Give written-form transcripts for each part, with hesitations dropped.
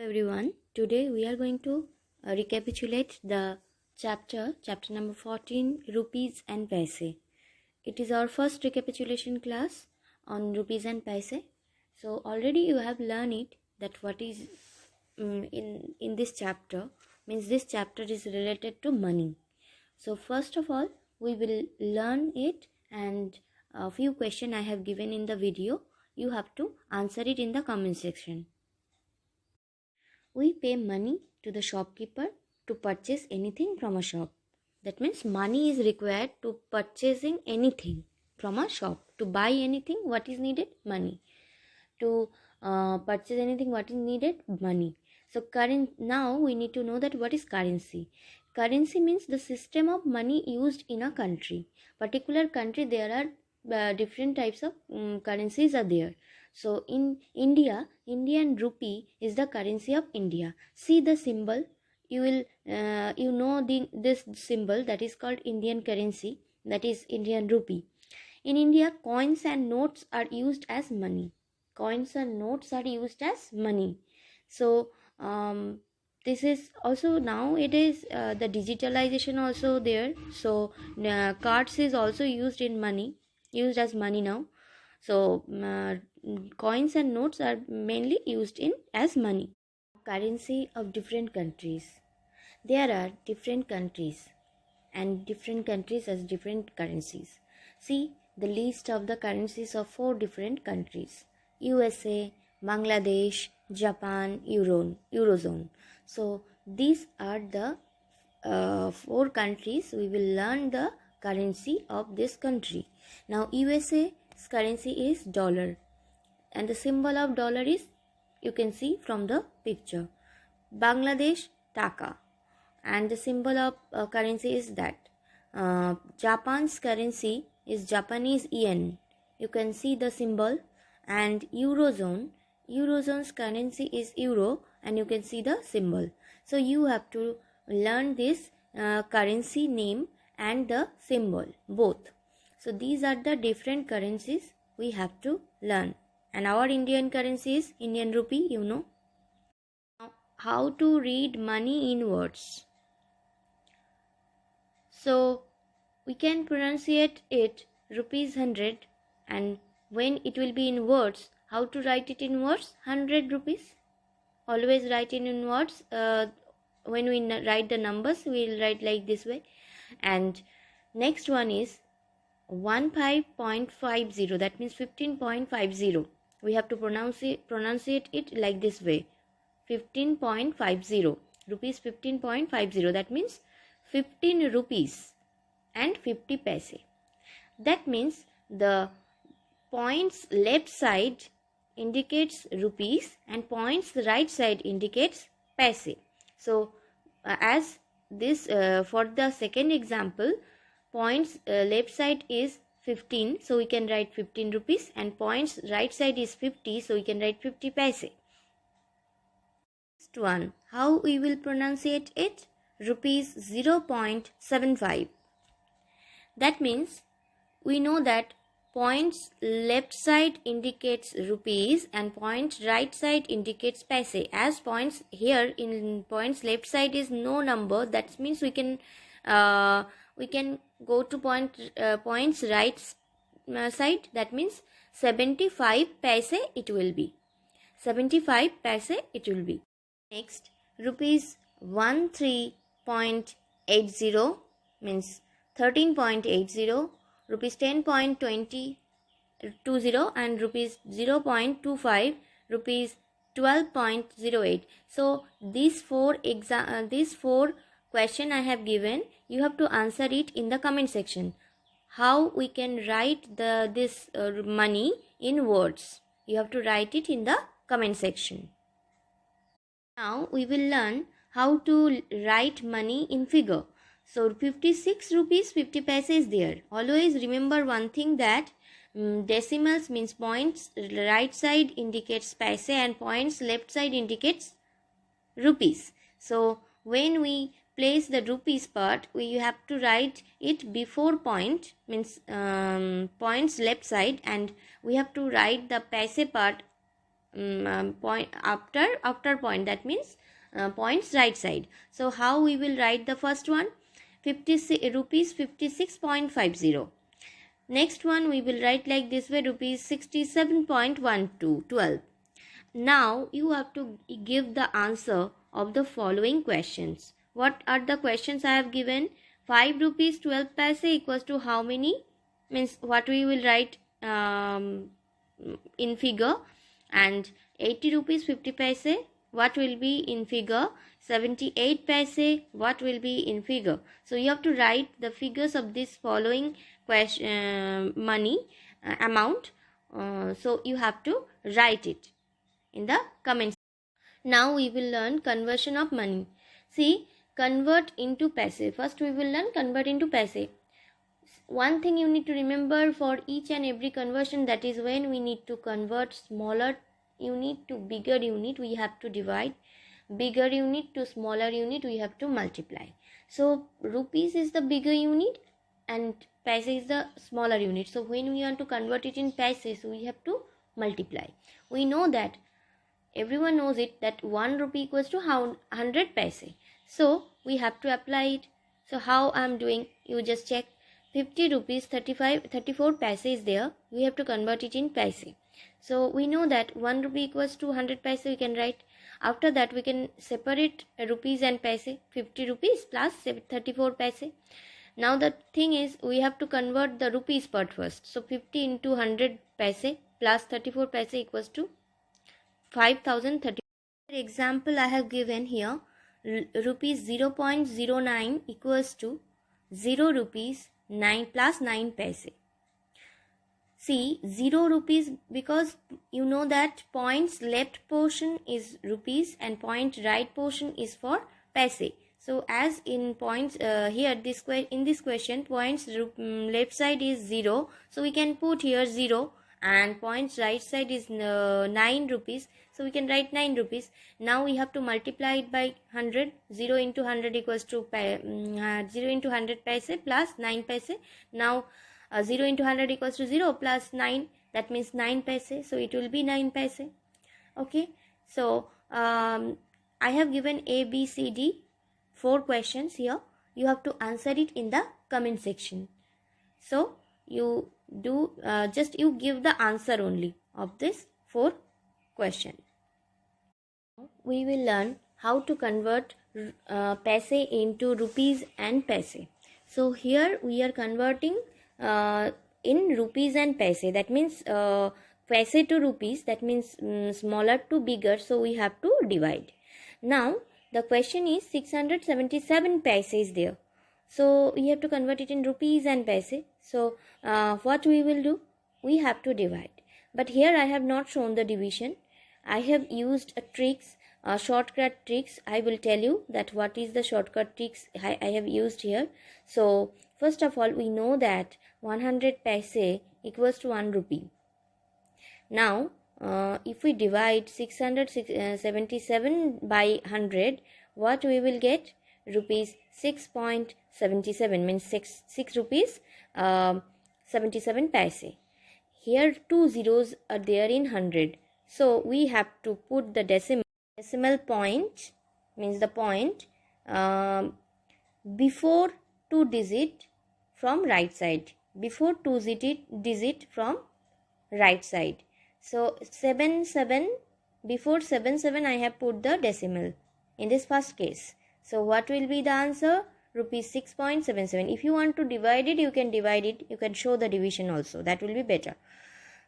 everyone. Today we are going to recapitulate the chapter number 14, Rupees and Paise. It is our first recapitulation class on rupees and paise. So already you have learned it, that what is in this chapter, means this chapter is related to money. So first of all we will learn it, and a few questions I have given in the video. You have to answer it in the comment section. We pay money to the shopkeeper to purchase anything from a shop. That means money is required to purchasing anything from a shop. To buy anything, what is needed? Money. To purchase anything, what is needed? Money. So now we need to know that what is currency. Currency means the system of money used in a country. Particular country, there are different types of currencies are there. So in India, Indian rupee is the currency of India. See the symbol. You will this symbol, that is called Indian currency, that is Indian rupee. In India, coins and notes are used as money. Coins and notes are used as money. So this is also, now it is the digitalization also there. So cards is also used as money now. So coins and notes are mainly used as money. Currency of different countries. There are different countries, and different countries has different currencies. See the list of the currencies of 4 different countries: USA, Bangladesh, Japan, Eurozone. So these are the 4 countries. We will learn the currency of this country. Now USA's currency is dollar, and the symbol of dollar is, you can see from the picture. Bangladesh, taka, and the symbol of currency is that. Japan's currency is Japanese yen. You can see the symbol. And Eurozone's currency is euro, and you can see the symbol. So you have to learn this currency name and the symbol both. So these are the different currencies we have to learn. And our Indian currency is Indian rupee, you know. Now, how to read money in words? So we can pronunciate it rupees 100, and when it will be in words, how to write it in words? 100 rupees. Always write it in words. When we write the numbers, we will write like this way. And next one is 15.50. That means 15.50. We have to pronunciate it like this way. 15.50. Rupees 15.50. That means 15 rupees and 50 paise. That means the points left side indicates rupees and points right side indicates paise. So as this for the second example, points left side is 15, so we can write 15 rupees, and points right side is 50, so we can write 50 paise. Next one, how we will pronunciate it? Rupees 0.75. That means we know that points left side indicates rupees and points right side indicates paise. As points here in points left side is no number, that means we can go to points right side. That means 75 paise it will be. 75 paise it will be. Next, rupees 13.80 means 13.80, rupees 10.20 and rupees 0.25, rupees 12.08. So these four question I have given, you have to answer it in the comment section. How we can write this money in words? You have to write it in the comment section. Now we will learn how to write money in figure. So 56 rupees 50 paise is there. Always remember one thing, that decimals means points right side indicates paise and points left side indicates rupees. So when we place the rupees part, we have to write it before point, means points left side, and we have to write the paise part point after point, that means points right side. So how we will write the first one? 56 rupees 56.50. Next one we will write like this way, rupees 67.12. Now you have to give the answer of the following questions. What are the questions I have given? 5 rupees 12 paise equals to how many? Means what we will write in figure. And 80 rupees 50 paise, what will be in figure? 78 paise, what will be in figure? So you have to write the figures of this following question money amount. So you have to write it in the comments. Now we will learn conversion of money. See, convert into paise. First we will learn convert into paise. One thing you need to remember for each and every conversion, that is when we need to convert smaller unit to bigger unit, we have to divide. Bigger unit to smaller unit, we have to multiply. So rupees is the bigger unit and paise is the smaller unit. So when we want to convert it in paise, so we have to multiply. We know that, everyone knows it, that 1 rupee equals to 100 paise. So we have to apply it. So how I am doing, you just check. 50 rupees 34 paise is there. We have to convert it in paise. So we know that 1 rupee equals to 100 paise, we can write. After that we can separate rupees and paise. 50 rupees plus 34 paise. Now the thing is, we have to convert the rupees part first. So 50 into 100 paise plus 34 paise equals to 5030. Example I have given here, rupees 0.09 equals to 0 rupees 9 plus 9 paise. See, 0 rupees, because you know that points left portion is rupees and point right portion is for paise. So as in points here in this question, points left side is 0, so we can put here 0, and points right side is 9 rupees, so we can write 9 rupees. Now we have to multiply it by 100. 0 into 100 equals to 0 into 100 paise plus 9 paise. Now 0 into 100 equals to 0 plus 9, that means 9 paise, so it will be 9 paise. Okay, so I have given A, B, C, D 4 questions here. You have to answer it in the comment section. So you do just you give the answer only of this 4 questions. We will learn how to convert paise into rupees and paise. So here we are converting in rupees and paise, that means paise to rupees, that means smaller to bigger, so we have to divide. Now the question is 677 paise is there, so we have to convert it in rupees and paise. So what we will do, we have to divide. But here I have not shown the division. I have used tricks, shortcut tricks. I will tell you that what is the shortcut tricks I have used here. So first of all, we know that 100 paise equals to 1 rupee. Now if we divide 677 by 100, what we will get? Rupees 6.77, means 6 rupees 77 paise. Here 2 zeros are there in 100, so we have to put the decimal point, means the point before 2 digit from right side, before 2 digit from right side. So 77, before 77 I have put the decimal in this first case. So what will be the answer? Rupees 6.77. If you want to divide it, you can divide it. You can show the division also. That will be better.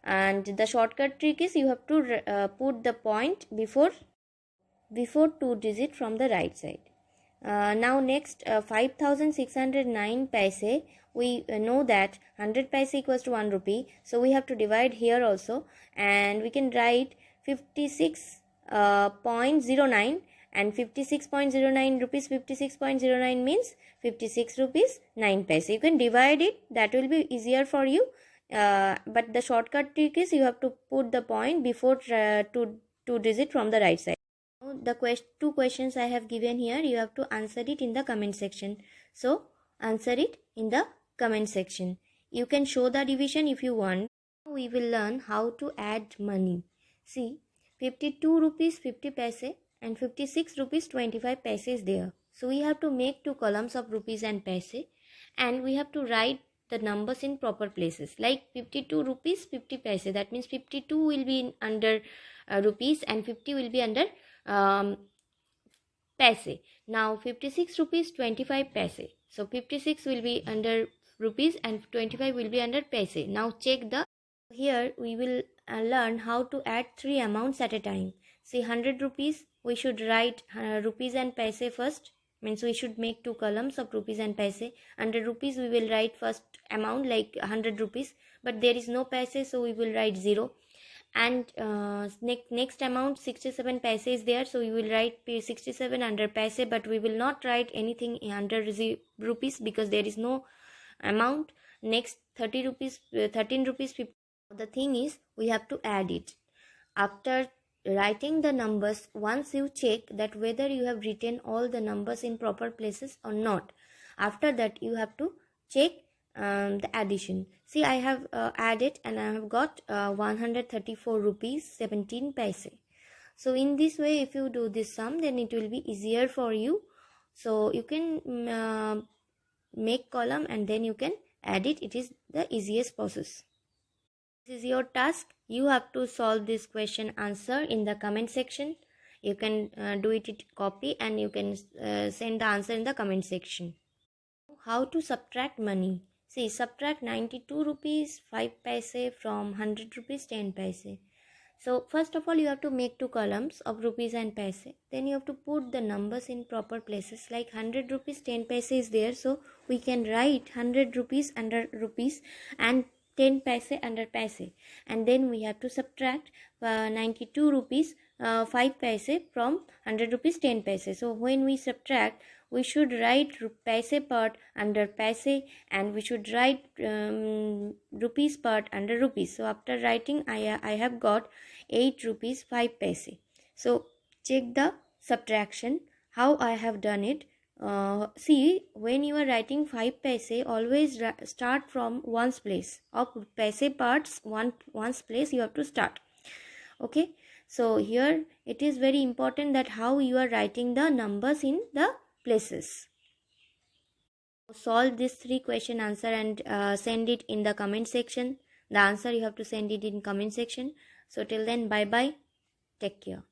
And the shortcut trick is, you have to put the point before 2 digit from the right side. Now next 5609 paise. We know that 100 paise equals to 1 rupee. So we have to divide here also. And we can write 56.09 and 56.09 rupees. 56.09 means 56 rupees 9 paise. You can divide it. That will be easier for you. But the shortcut trick is, you have to put the point before 2 digit from the right side. The 2 questions I have given here, you have to answer it in the comment section. So answer it in the comment section. You can show the division if you want. We will learn how to add money. See, 52 rupees 50 paise and 56 rupees 25 paise is there. So we have to make two columns of rupees and paise, and we have to write the numbers in proper places. Like 52 rupees 50 paise, that means 52 will be under rupees and 50 will be under paise. Now 56 rupees 25 paise, so 56 will be under rupees and 25 will be under paise. Now check the, here we will learn how to add three amounts at a time. See, 100 rupees, we should write rupees and paise first, means we should make two columns of rupees and paise. Under rupees we will write first amount like 100 rupees, but there is no paise, so we will write 0. And next amount 67 paise is there, so we will write 67 under paise, but we will not write anything under rupees because there is no amount. Next 30 rupees 13 rupees 50. The thing is, we have to add it. After writing the numbers, once you check that whether you have written all the numbers in proper places or not, after that you have to check the addition. See, I have added and I have got 134 rupees 17 paise. So in this way, if you do this sum, then it will be easier for you. So you can make column and then you can add it. It is the easiest process. This is your task. You have to solve this question answer in the comment section. You can do it copy and you can send the answer in the comment section. How to subtract money? See, subtract 92 rupees 5 paise from 100 rupees 10 paise. So first of all, you have to make two columns of rupees and paise. Then you have to put the numbers in proper places. Like 100 rupees 10 paise is there, so we can write 100 rupees under rupees and 10 paise under paise. And then we have to subtract 92 rupees 5 paise from 100 rupees 10 paise. So when we subtract, we should write paise part under paise and we should write rupees part under rupees. So after writing, I have got 8 rupees 5 paise. So check the subtraction, how I have done it. See, when you are writing 5 paise, always start from ones place. Of paise parts, ones place you have to start. Okay, so here it is very important that how you are writing the numbers in the places. Solve this 3 question answer and send it in the comment section. The answer you have to send it in comment section. So till then, bye bye, take care.